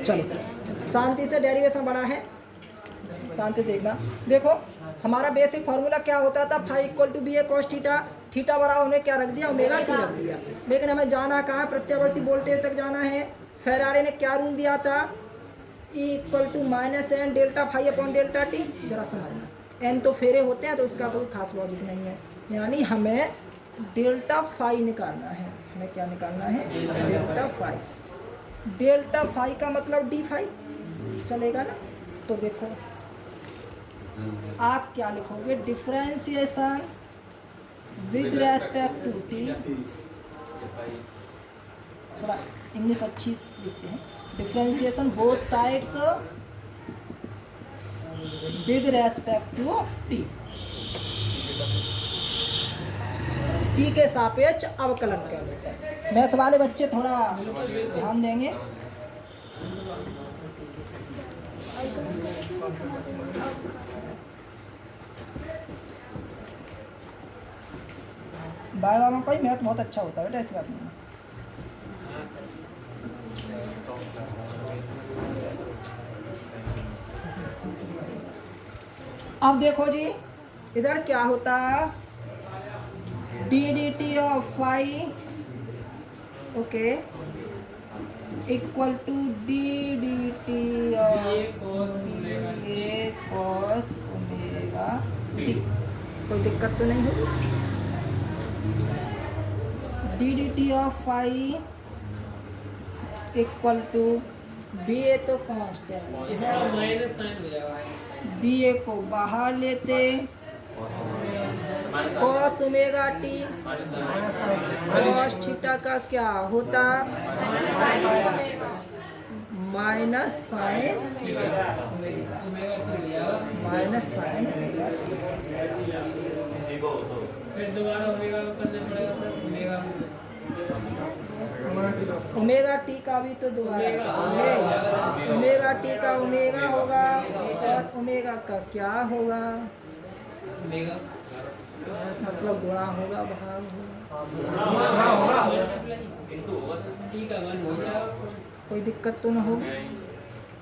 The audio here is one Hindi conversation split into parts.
चलो शांति से, डेरिवेशन बड़ा है, शांति देखना। देखो हमारा बेसिक फार्मूला क्या होता था, phi equal to B A cos theta, theta बराबर हमने क्या रख दिया, ओमेगा टी रख दिया। लेकिन हमें जाना कहाँ, प्रत्यावर्ती वोल्टेज तक जाना है। फेराडे ने क्या रूल दिया था, E equal to minus N delta phi upon delta T. जरा समझना, एन तो फेरे होते हैं तो उसका कोई खास लॉजिक नहीं है, यानी हमें डेल्टा फाई निकालना है। हमें क्या निकालना है, डेल्टा फाई। डेल्टा फाई का मतलब डी फाई, चलेगा ना। तो देखो आप क्या लिखोगे, differentiation with respect to T, थोड़ा इंग्लिश अच्छी लिखते हैं, differentiation both sides with respect to T, T के सापेक्ष अवकलन कर लेते हैं। मैथ वाले बच्चे थोड़ा ध्यान देंगे। बाय वालों का ही मैथ बहुत अच्छा होता है बेटा, ऐसी बात नहीं। अब देखो जी, इधर क्या होता, D D T of phi okay equal to D D T of cos omega T. कोई दिक्कत तो नहीं है। D D T of phi equal to B A तो कांस्टेंट, बी ए को बाहर लेते, cos omega T, cos theta का क्या होता, माइनस साइन, माइनस साइन फिर दोबारा ओमेगा को करना पड़ेगा सर, ओमेगा टी का भी तो दोबारा ओमेगा टी का ओमेगा होगा और ओमेगा का क्या होगा, ओमेगा मतलब गुणा होगा, भाग होगा, टी का वन हो जाएगा। कोई दिक्कत तो ना होगी।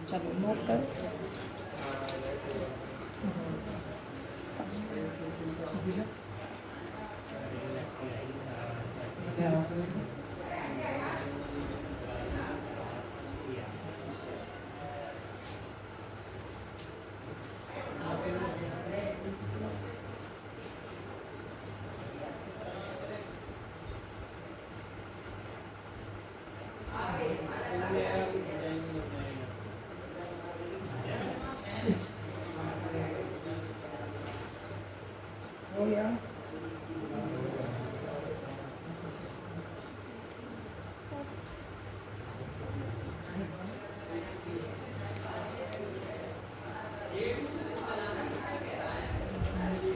चलो नोट कर, हो गया।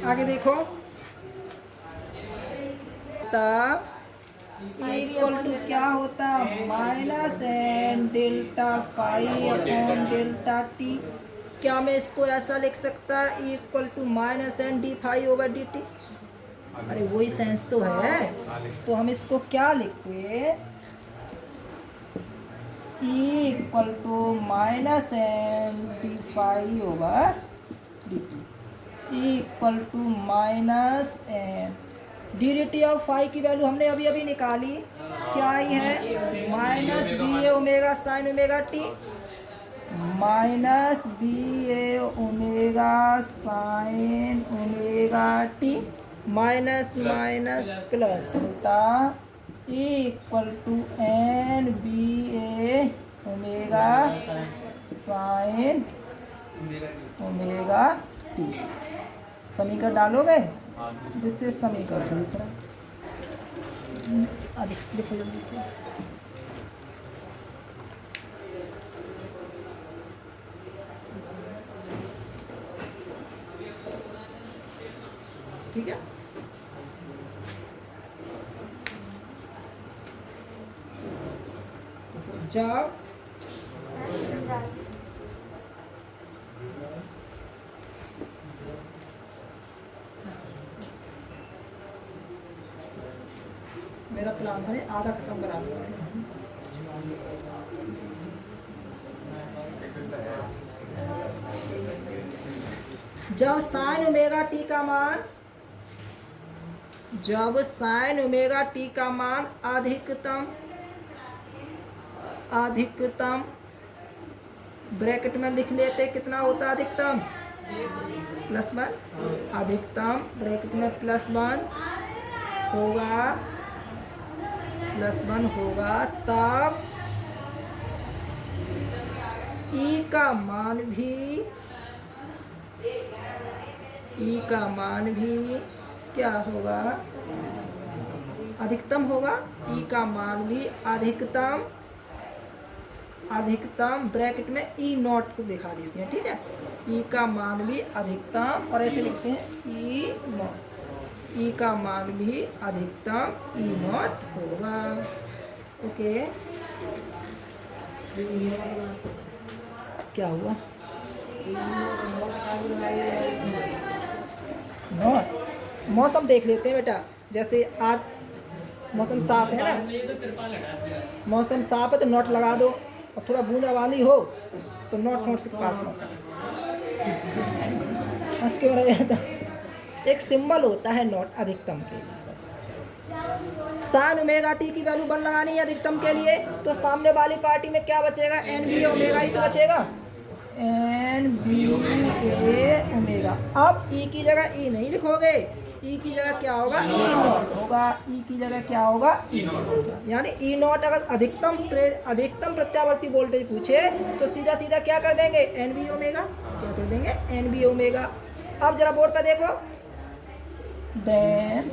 आगे देखो, इक्वल टू क्या होता, minus N delta phi upon delta T. क्या मैं इसको ऐसा लिख सकता, equal to minus N D phi over D T. अरे वही सेंस तो है, तो हम इसको क्या लिखते, equal to minus N D phi over D T equal to minus N D D T of phi की वैल्यू हमने अभी अभी निकाली, क्या आई है, minus B A omega sine omega T, minus B A omega sine omega T, minus minus plus होता equal to N B A omega sine omega T. समीकरण डालोगे, जिससे समीकरण दूसरा लिखो जल्दी से। ठीक है, जाओ मेरा प्लान था आधा खत्म करा दूंगा। जब साइन ओमेगा टी का मान, जब साइन ओमेगा टी का मान अधिकतम, अधिकतम ब्रैकेट में लिख लेते कितना होता है अधिकतम, +1, अधिकतम ब्रैकेट में +1 होगा, +1 होगा, तब ई का मान भी, ई का मान भी क्या होगा, अधिकतम होगा। ई का मान भी अधिकतम, अधिकतम ब्रैकेट में ई नॉट को दिखा देते हैं, ठीक है। ई का मान भी अधिकतम, और ऐसे लिखते हैं ई नॉट, ई का मान भी अधिकतम ई नॉट होगा। ओके, क्या हुआ, नॉट। मौसम देख लेते हैं बेटा, जैसे आज मौसम साफ है ना, ये तो कृपा लगा दिया। मौसम साफ है तो नोट लगा दो, और थोड़ा बूंदाबांदी हो तो नोट से पास मत हंस के रहता, एक सिंबल होता है नोट अधिकतम के लिए बस। साइन ओमेगा टी की वैल्यू 1 लगानी है अधिकतम के लिए, तो सामने वाली पार्टी में क्या बचेगा, एन बी ओमेगा ही तो बचेगा, एन बी ए ओमेगा। अब ई की जगह ई नहीं लिखोगे, ई की जगह क्या होगा, ई नॉट होगा, ई की जगह क्या होगा, ई नॉट होगा। यानी ई नॉट अगर अधिकतम अधिकतम प्रत्यावर्ती वोल्टेज पूछे तो सीधा सीधा क्या कर देंगे, एन बी ओमेगा, क्या कर देंगे, एन बी ओमेगा। अब जरा बोर्ड पर देखो, देन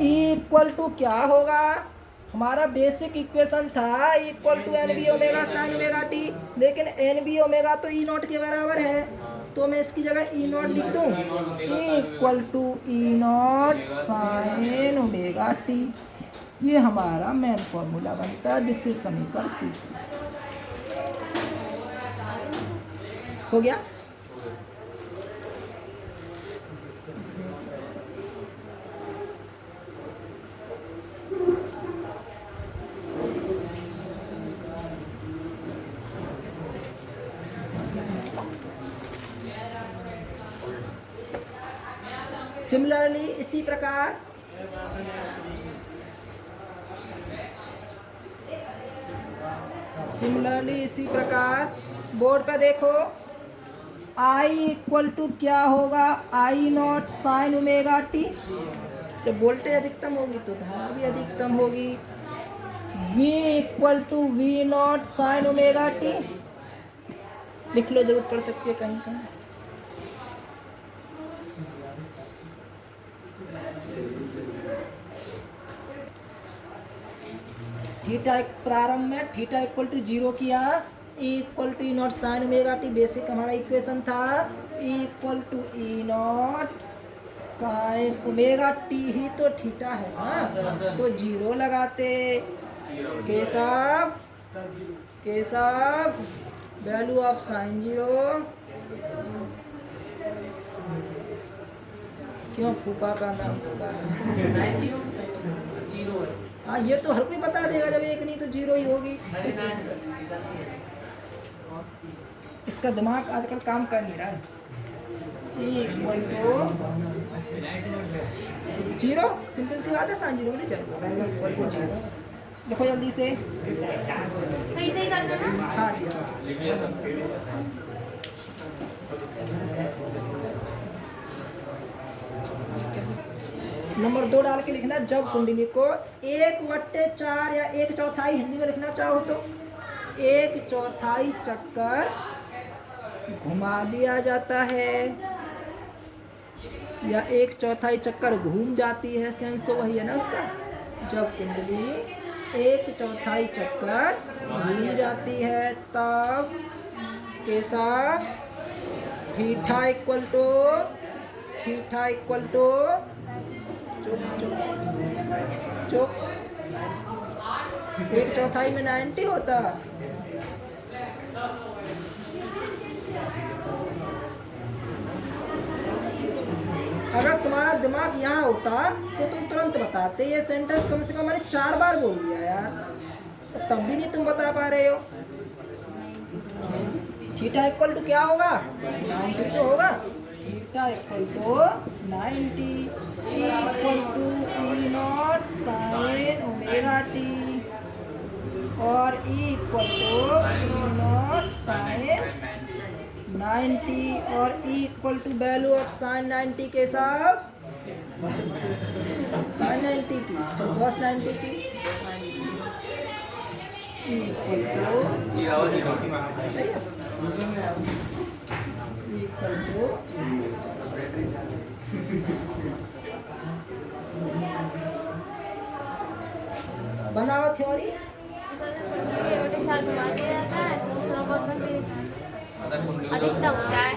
इक्वल टू क्या होगा, हमारा बेसिक इक्वेशन था equal to N B omega sine omega T, लेकिन एन बी ओमेगा तो ई नॉट के बराबर है, तो मैं इसकी जगह ई नॉट लिख दूं, equal to E naught sine omega T. ये हमारा मेन फॉर्मूला बनता है, जिससे समीकरण 30 हो गया। सिमिलरली इसी प्रकार बोर्ड पे देखो, आई इक्वल टू क्या होगा, I naught sine omega T. जब वोल्टेज अधिकतम होगी तो धारा भी अधिकतम होगी। V equal to V naught sine omega T, लिख लो, जरूरत पड़ सकती है कहीं कहीं। थीटा प्रारंभ में थीटा इक्वल टू 0 किया, E equal to E naught sine omega T basic हमारा इक्वेशन था, E equal to E naught sine omega T ही तो थीटा है ना, तो 0 लगाते, केशव वैल्यू ऑफ साइन 0, क्यों फूफा का नाम तो हाँ, ये तो हर कोई बता देगा, जब एक नहीं तो 0 ही होगी। इसका दिमाग आजकल काम कर नहीं रहा है। इक्वल टू 0, सिंपल सी बात है, साइन 0 नहीं चल, इक्वल टू 0। देखो जल्दी से, सही करना ना। हाँ ठीक है। नंबर 2 डाल के लिखना, जब कुंडली को 1/4 या 1/4 हिंदी में लिखना चाहो तो 1/4 चक्कर घुमा दिया जाता है, या 1/4 चक्कर घूम जाती है, सेंस तो वही है ना उसका। जब कुंडली 1/4 चक्कर घूम जाती है तब कैसा, थीटा इक्वल टू चुप 1/4 में 90 होता। अगर तुम्हारा दिमाग यहाँ होता तो तुम तुरंत बताते, ये सेंटेंस कम से कम मैंने 4 बार बोल दिया यार, तब भी नहीं तुम बता पा रहे हो। थीटा इक्वल टू क्या होगा 90 तो होगा। Theta equal to 90 equal to E naught sine omega T और E equal to E naught sine 90 और E equal to value of sine 90 के साथ साइन 90 की cos 90 की ई इक्वल टू सही है ई इक्वल टू बनाओ थ्योरी छोटे चार घुमा दिया जाता है दूसरा बहुत बन देता है अधिकतम क्या है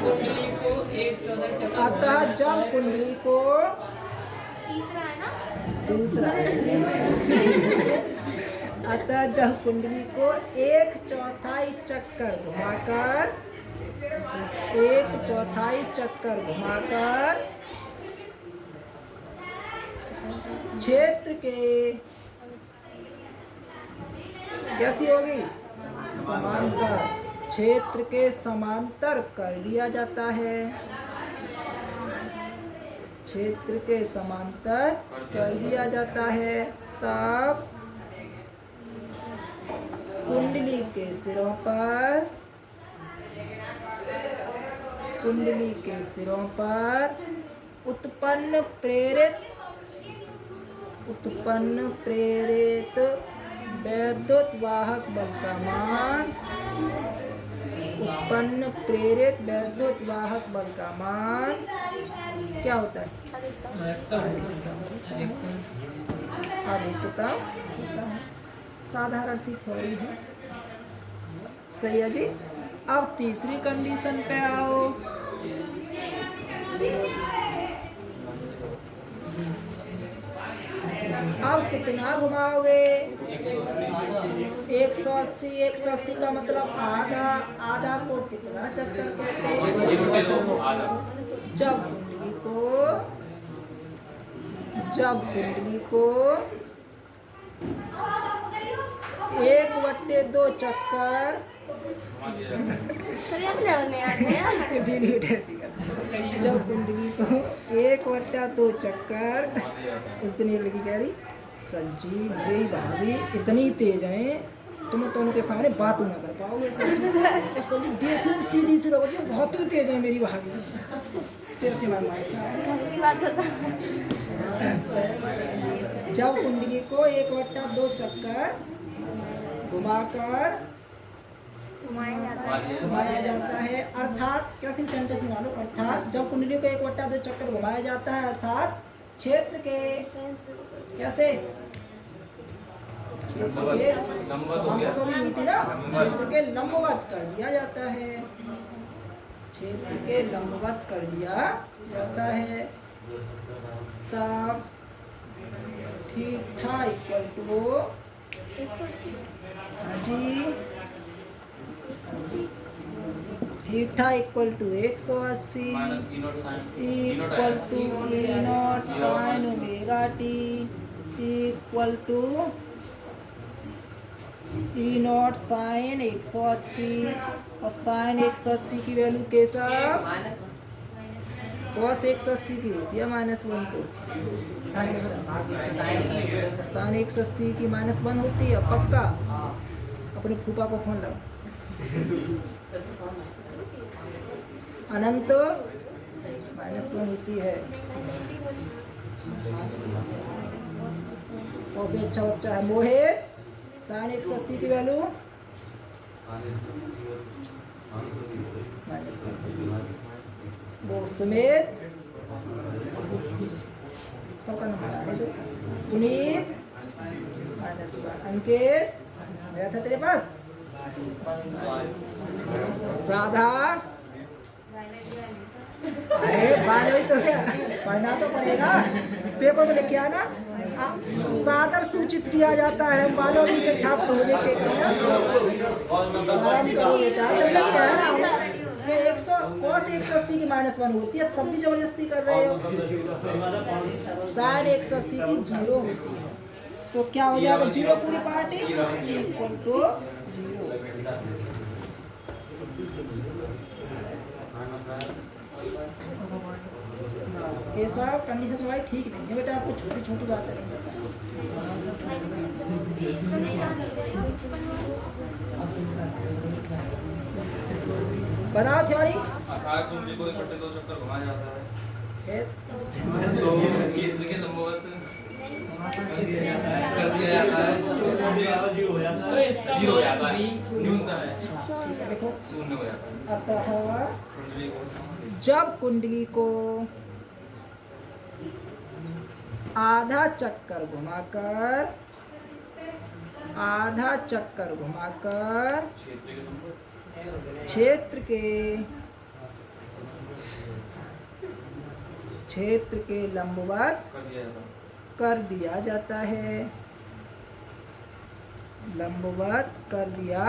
कुंडली को एक 14 चक्कर अतः जब कुंडली को तीसरा है ना दूसरा अतः जब कुंडली को 1/4 चक्कर घुमाकर 1/4 चक्कर घुमाकर क्षेत्र के कैसी होगी समांतर क्षेत्र के समांतर कर दिया जाता है क्षेत्र के समांतर कर दिया जाता है तब कुंडली के सिरों पर उत्पन्न प्रेरित वैद्युत वाहक बल का मान उत्पन्न प्रेरित वैद्युत वाहक बल का मान क्या होता है अधिकतम होता है। साधारण सी थ्योरी है सही है जी। अब तीसरी कंडीशन पे आओ अब कितना घुमाओगे 180 का मतलब आधा को कितना चक्कर कहते हैं जब कुंडली को 1/2 चक्कर चलिए आप लड़ने आते हैं डिलीट ऐसी कर जब कुंडली को 1/2 चक्कर उस दिन ये लड़की कह रही सज्जी मेरी भाभी इतनी तेज है तुम दोनों के सामने बात ना कर पाओगे सज्जी देखो सीधी सी रहोगी बहुत ही तेज है मेरी भाभी कैसे बात होता जब कुंडली को 1/2 चक्कर घुमाकर घुमाया जाता है अर्थात कैसी सेंटेंस में मानो अर्थात जब कुंडली को 1/2 चक्कर घुमाया जाता है अर्थात क्षेत्र के कैसे क्षेत्र के समांतर को भी हुई थी ना क्षेत्र के लंबवत कर दिया जाता है क्षेत्र के लंबवत कर दिया जाता है तब theta equal to G theta equal to 180 equal to E naught sine omega T equal to E naught sine 180 और साइन 180 की वैल्यू कैसा cos 180 की होती है -1 तो साइन 180 की -1 होती है पक्का। अपने फूफा को फोन लगाओ अनंत -1 होती है और भी अच्छा बच्चा है मोहित साइन 180 की वैल्यू -1 वो सुमित सबका नंबर पुनीत -1 अंकित गया था तेरे पास राधा अरे बारहवीं तो क्या पढ़ना तो पड़ेगा पेपर में लिखे आना सादर सूचित किया जाता है 12वीं के छात्र होने के कारण आराम करो बेटा तो मैं कह रहा हूँ कि 180 cos 180 की -1 होती है, तब भी जबरदस्ती कर रहे हो। sin 180 की 0 होती है, तो क्या हो जाएगा 0 पूरी पार्टी इक्वल टू 0। कैसा कंडीशन तुम्हारी ठीक नहीं है बेटा, आपको छोटी छोटी बातें नहीं पता। बनाओ थ्योरी। आकार कुंडली को इकट्ठे 2 चक्कर घुमाया जाता है फिर तो क्षेत्र के लंबवत कर दिया जाता है, तो इसका 0 हो जाता है, न्यूनतम है, ठीक है, देखो 0 हो जाता है। अतः कुंडली को जब कुंडली को आधा चक्कर घुमाकर क्षेत्र के क्षेत्र के लंबवत कर दिया जाता है। लंबवत कर दिया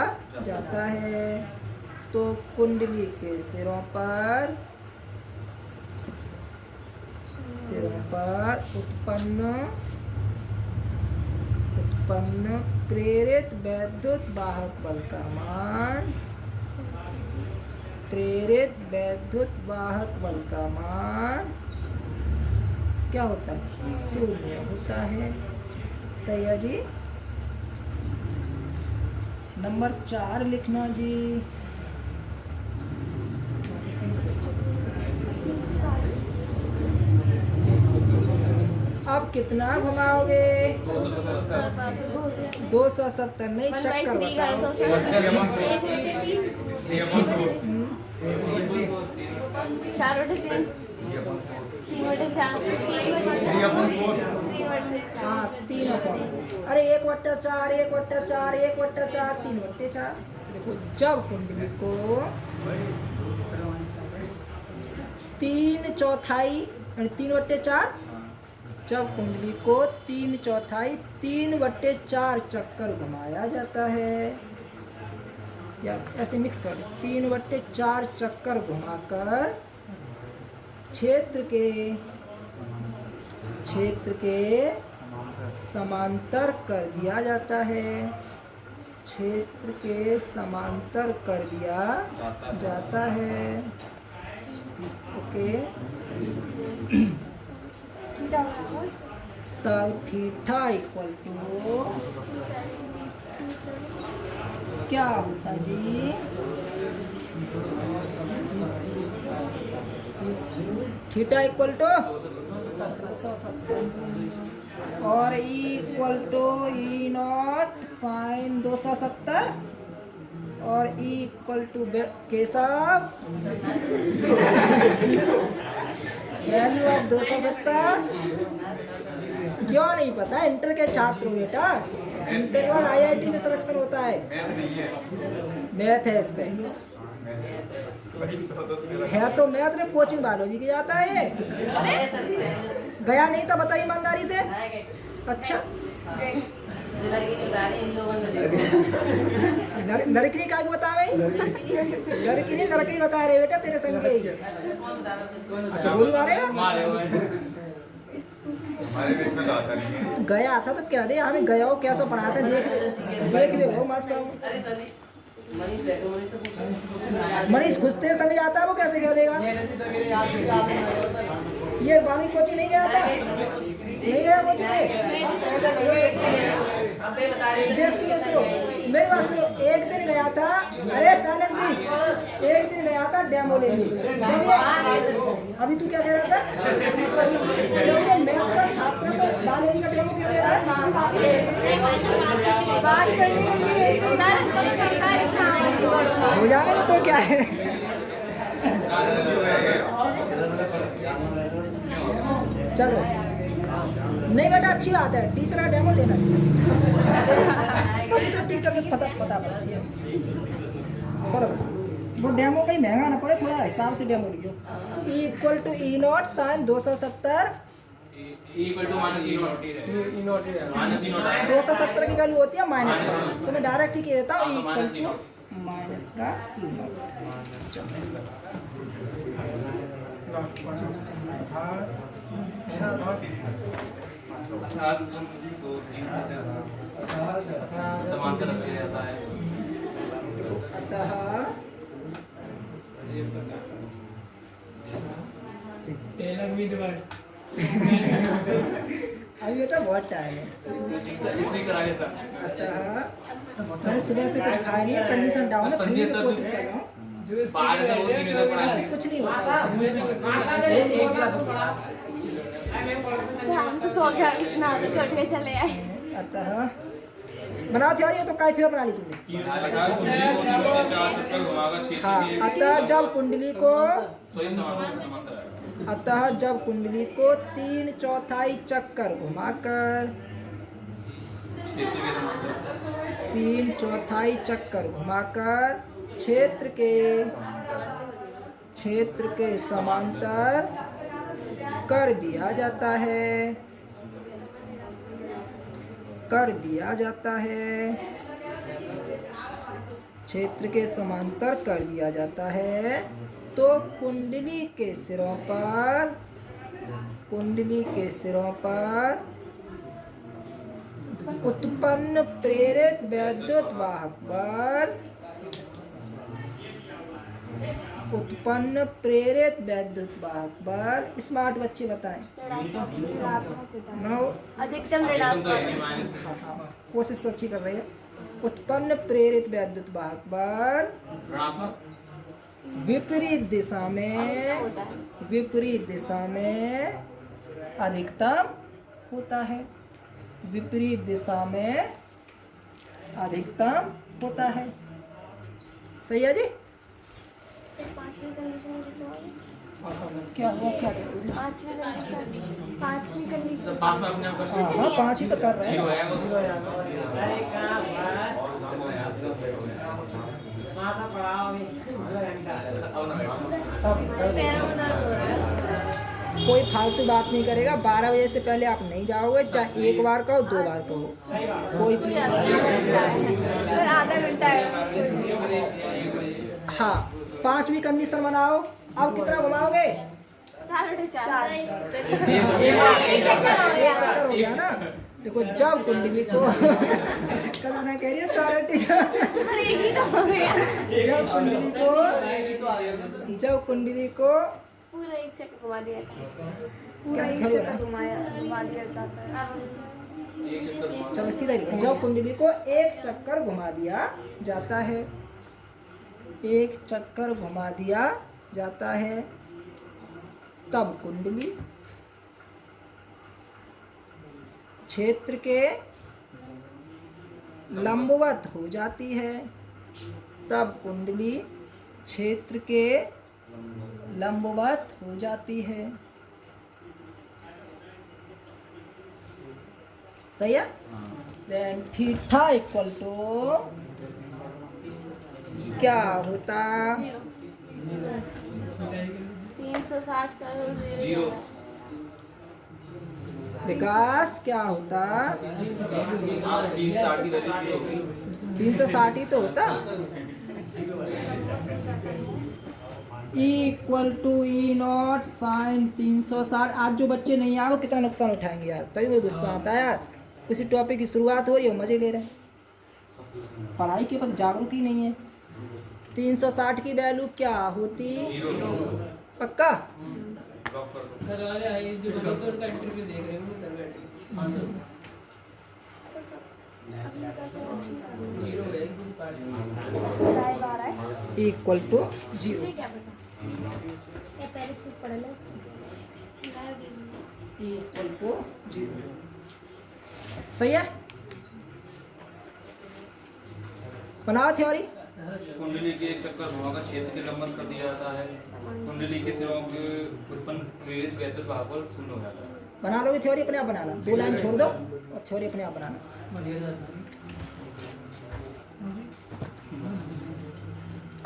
जाता है, तो कुंडली के सिरों पर उत्पन्न प्रेरित वैद्युत वाहक बल का मान क्या होता है 0 होता है। सही है जी। नंबर 4 लिखना जी। अब कितना घुमाओगे 270 नहीं, चक्कर बताओ। 4/3 हाँ 3/4। अरे 1/4 1/4 1/4 3/4। देखो जब कुंडली को 3/4 3/4, जब कुंडली को 3/4 3/4 चक्कर घुमाया जाता है, या ऐसे मिक्स कर 3/4 चक्कर घुमाकर क्षेत्र के समांतर कर दिया जाता है, क्षेत्र के समांतर कर दिया जाता है। ओके, तब थीटा इक्वल टू क्या होता जी थीटा इक्वल टू 270 और E equal to E0 sine 270 और ई इक्वल टू कैसा वैल्यू ऑफ 270। क्यों नहीं पता इंटर के छात्रों बेटा, इंटर के बाद IIT में सिलेक्शन होता है, मैथ है इस पे है, तो मैथ में कोचिंग बायोलॉजी की जाता है ये। गया नहीं था बता ईमानदारी से। अच्छा लड़की का बतावे, लड़की नहीं लड़के बता रहे बेटा तेरे संग ही। अच्छा गोली मारेगा, गया था तो क्या दे हमें गया हो कैसा पढ़ाता देख भी हो मस्त सब। मनीष घुसते समझ आता है वो कैसे कह देगा। ये बाली कोचिंग नहीं गया था, नहीं गया कोचिंग में। देख सुनो मेरी बात सुनो, एक दिन गया था, अरे साइलेंट प्लीज, एक दिन गया था डेमो लेने। अभी तू क्या कह रहा था, जब ये मैथ का छात्र तो बायोलॉजी का डेमो क्यों ले रहा है। हो जाने तो क्या है। चलो नहीं बेटा अच्छी बात है, टीचर का डेमो लेना चाहिए। तो टीचर को पता बराबर वो डेमो कहीं महंगा ना पड़े, थोड़ा हिसाब से डेमो लियो। इक्वल टू E0 साइन 270 270 की वैल्यू होती है -1, तो मैं डायरेक्ट ही कह देता हूँ इक्वल टू माइनस का ई नॉट। समांतर रख दिया जाता है। अतः अभी बेटा बहुत टाइम है। इसी का आगे था। अतः मैंने सुबह से कुछ खाया नहीं है, कंडीशन डाउन है, फिर भी मैं कोशिश कर रहा हूँ। बाहर से वो 3 तक पढ़ा ऐसे है। कुछ नहीं होता। सर हम तो सो गए, नहा धो के उठ के चले आए। अतः बनाओ थ्योरी है तो कैफियत बना ली तुमने। चार चक्कर घुमाकर 6 हाँ, अतः जब कुंडली को सही समांतर है। अतः जब कुंडली को 3/4 चक्कर घुमाकर क्षेत्र के समांतर 3/4 चक्कर घुमाकर क्षेत्र के समांतर कर दिया जाता है, क्षेत्र के समांतर कर दिया जाता है, तो कुंडली के सिरों पर उत्पन्न प्रेरित वैद्युत वाहक बल स्मार्ट बच्चे बताएं। नो अधिकतम तो ऋणात्मक। है माइनस कोशिश अच्छी कर रही है। उत्पन्न प्रेरित वैद्युत वाहक बल ऋणात्मक विपरीत दिशा में अधिकतम होता है। विपरीत दिशा में अधिकतम होता है। सही है जी? पांचवी कंडीशन क्या हुआ, क्या कह रहे हो? पांचवी कंडीशन तो पास में अपने आप कर हाँ हाँ, 5 ही तो कर रहे जीरो हैं। आएगा उसको। पैरों में दर्द हो रहा है। कोई फालतू बात नहीं करेगा। 12 बजे से पहले आप नहीं जाओगे, चाहे 1 बार कहो 2 बार कहो, कोई भी। सर आधा घंटा है। हाँ, 5वीं कंडीशन बनाओ। अब कितना घुमाओगे? 4/4। एक चक्कर हो गया ना। देखो जब कुंडली को कल मैं कह रही हूँ 4/4 सर एक ही तो हो गया। जब कुंडली को पूरा एक चक्कर घुमा दिया था। कैसे खड़े हो रहा है? घुमा दिया जाता है। चलो सीधा लिखो। जब कुंडली को एक चक्कर घुमा दिया जाता है, एक चक्कर घुमा दिया जाता है, तब कुंडली क्षेत्र के लंबवत हो जाती है। तब कुंडली क्षेत्र के लंबवत हो जाती है। सही है? देन थीटा इक्वल टू क्या होता? 360 का जीरो। विकास क्या होता? 360 की वैल्यू जीरो होगी। 360 ही तो होता। Equal to E naught sine 360। आज जो बच्चे नहीं आए वो कितना नुकसान उठाएंगे यार। तभी मुझे गुस्सा आता है यार। किसी टॉपिक की शुरुआत हो रही है, मजे ले रहे हैं, पढ़ाई के प्रति जागरूक ही नहीं है। 360 की वैल्यू क्या होती? पक्का? Equal to 0। Equal to 0। सही है? बनाओ थ्योरी। कुंडली के एक चक्कर घुमाकर क्षेत्र के लंबन कर दिया जाता है। कुंडली के सिरों के उत्पन्न प्रेरित वैद्युत भाग बल शून्य हो जाता है। बना लो थ्योरी, अपने आप बनाना। 2 लाइन छोड़ दो और थ्योरी अपने आप बनाना।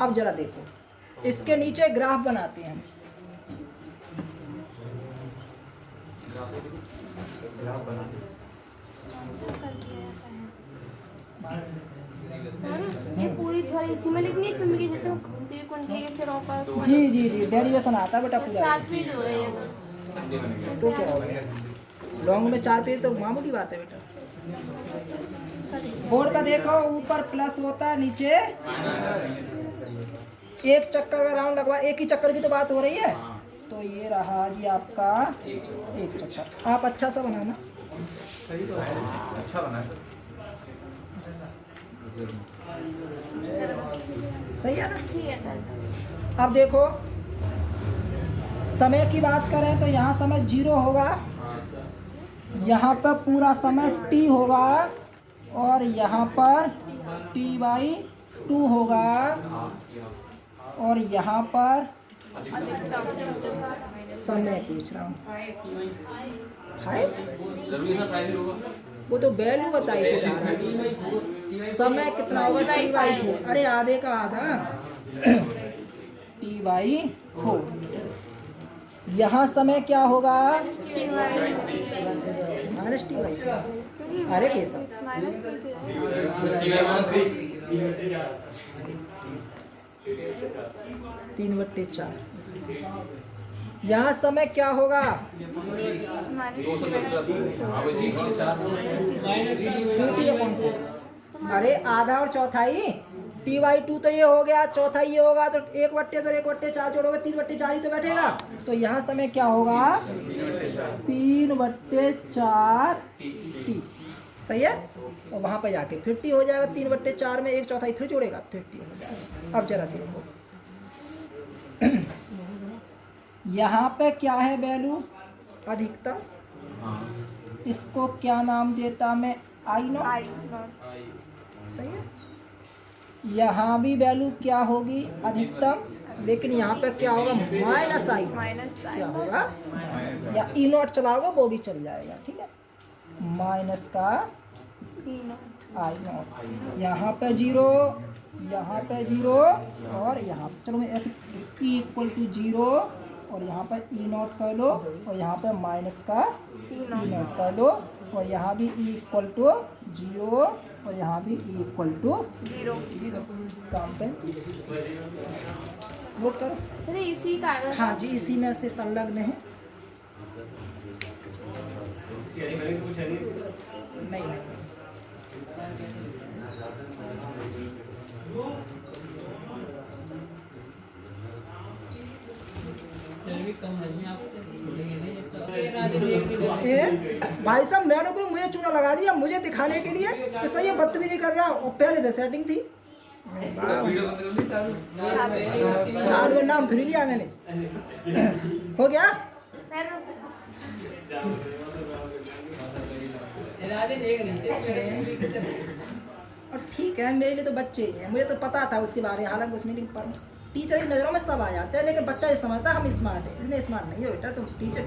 अब जरा देखो, इसके नीचे ग्राफ बनाते हैं। सर ये पूरी थोड़ी इसी में लिखनी है, चुंबकीय क्षेत्र में घूमती हुई कुंडली के सिरों पर जी जी जी, डेरिवेशन आता है बेटा पूरा। 4 पेज हो गए ये तो क्या हो गया, लॉन्ग में 4 पेज तो मामूली बात है बेटा। बोर्ड पर देखो, ऊपर प्लस होता है, नीचे एक चक्कर का राउंड लगवा, एक ही चक्कर की तो बात हो रही है। तो ये रहा जी आपका एक चक्कर। आप अच्छा सा बनाना, अच्छा बना है। सही है ना। ठीक है सर। अब देखो, समय की बात करें तो यहाँ समय 0 होगा, यहाँ पर पूरा समय t होगा, और यहाँ पर t/2 होगा, और यहाँ पर समय पूछ रहा हूँ, जरूरी है ना फाइल होगा। वो तो वैल्यू बताई थी दादा। समय कितना होगा, t/4। अरे आधे का आधा t/4। यहाँ समय क्या होगा, -t/4। अरे कैसा, (3/4). यहाँ समय क्या होगा, 270। अरे आधा और चौथाई, t/2 तो ये हो गया, चौथाई ये होगा, तो 1/4 जोड़ोगे 3/4 ही तो बैठेगा। तो यहाँ समय क्या होगा, 3/4 t। सही है। और वहाँ पर जाके फिर t हो जाएगा, 3/4 में 1/4 फिर जोड़ेगा, फिर t हो जाएगा। अब जरा देखो, यहाँ पे क्या है वैल्यू, अधिकतम। इसको क्या नाम देता मैं, I0। सही है। यहाँ भी वैल्यू क्या होगी, अधिकतम, लेकिन यहाँ पे क्या होगा, -I। क्या होगा, या E0 चलाओगे वो भी चल जाएगा, ठीक है। माइनस का I0, यहाँ पे 0, यहाँ पे 0, और यहाँ पे, चलो मैं ऐसे E = 0, और यहाँ पर E0 कर लो, और यहाँ पर माइनस का E0 कर लो, और यहाँ भी E = 0, और यहाँ भी E = 0। काम पे नोट करो। सर इसी का हाँ जी, इसी में से संलग्न है। नहीं, भाई साहब मैंने कोई मुझे चूना लगा दिया मुझे दिखाने के लिए कि सही है, बदतमीजी कर रहा, और पहले से सेटिंग थी। चालू नाम धुरी लिया मैंने, हो गया। और ठीक है, मेरे लिए तो बच्चे ही हैं, मुझे तो पता था उसके बारे में, हालांकि उसने नहीं पढ़ा। टीचर की नज़रों में सब आ जाते हैं, लेकिन बच्चा ये समझता है हम स्मार्ट है, इसलिए स्मार्ट नहीं है बेटा, तुम टीचर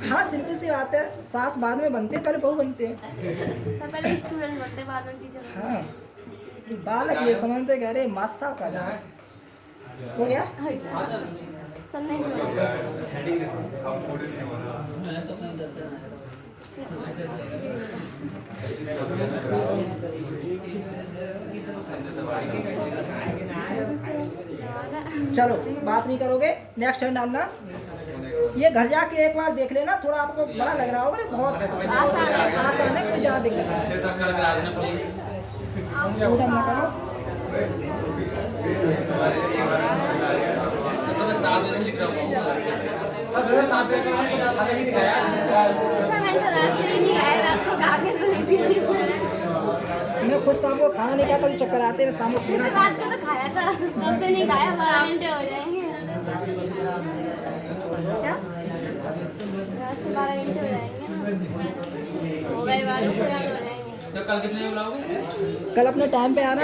हाँ, सिंपल सी बात है, सास बाद में बनते हैं, पहले बहू बनते हैं। पहले स्टूडेंट बनते हैं, बाद में टीचर। हाँ, बालक ये समझते कह रहे मास्टर साहब का जा हो गया। सब नहीं चलो बात नहीं करोगे, नेक्स्ट टाइम डालना। ये घर जाके एक बार देख लेना, थोड़ा आपको बड़ा लग रहा होगा, बहुत आसान है, कोई ज़्यादा दिक्कत नहीं। उधर ना करो। मैं खुद शाम को खाना नहीं खाता, चक्कर आते हैं शाम को पूरा। रात को तो खाया था, अब तो नहीं खाया, 12 घंटे हो जाएंगे। क्या? 12 घंटे हो जाएंगे ना, हो गए 12 घंटे हो जाएंगे। तो कल कितने बजे बुलाओगे? कल अपने टाइम पे आना।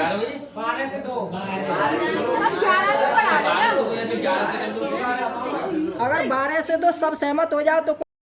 12 से 2। अब 11 से पढ़ा देगा। अगर 12 से 2 सब सहमत हो जाओ तो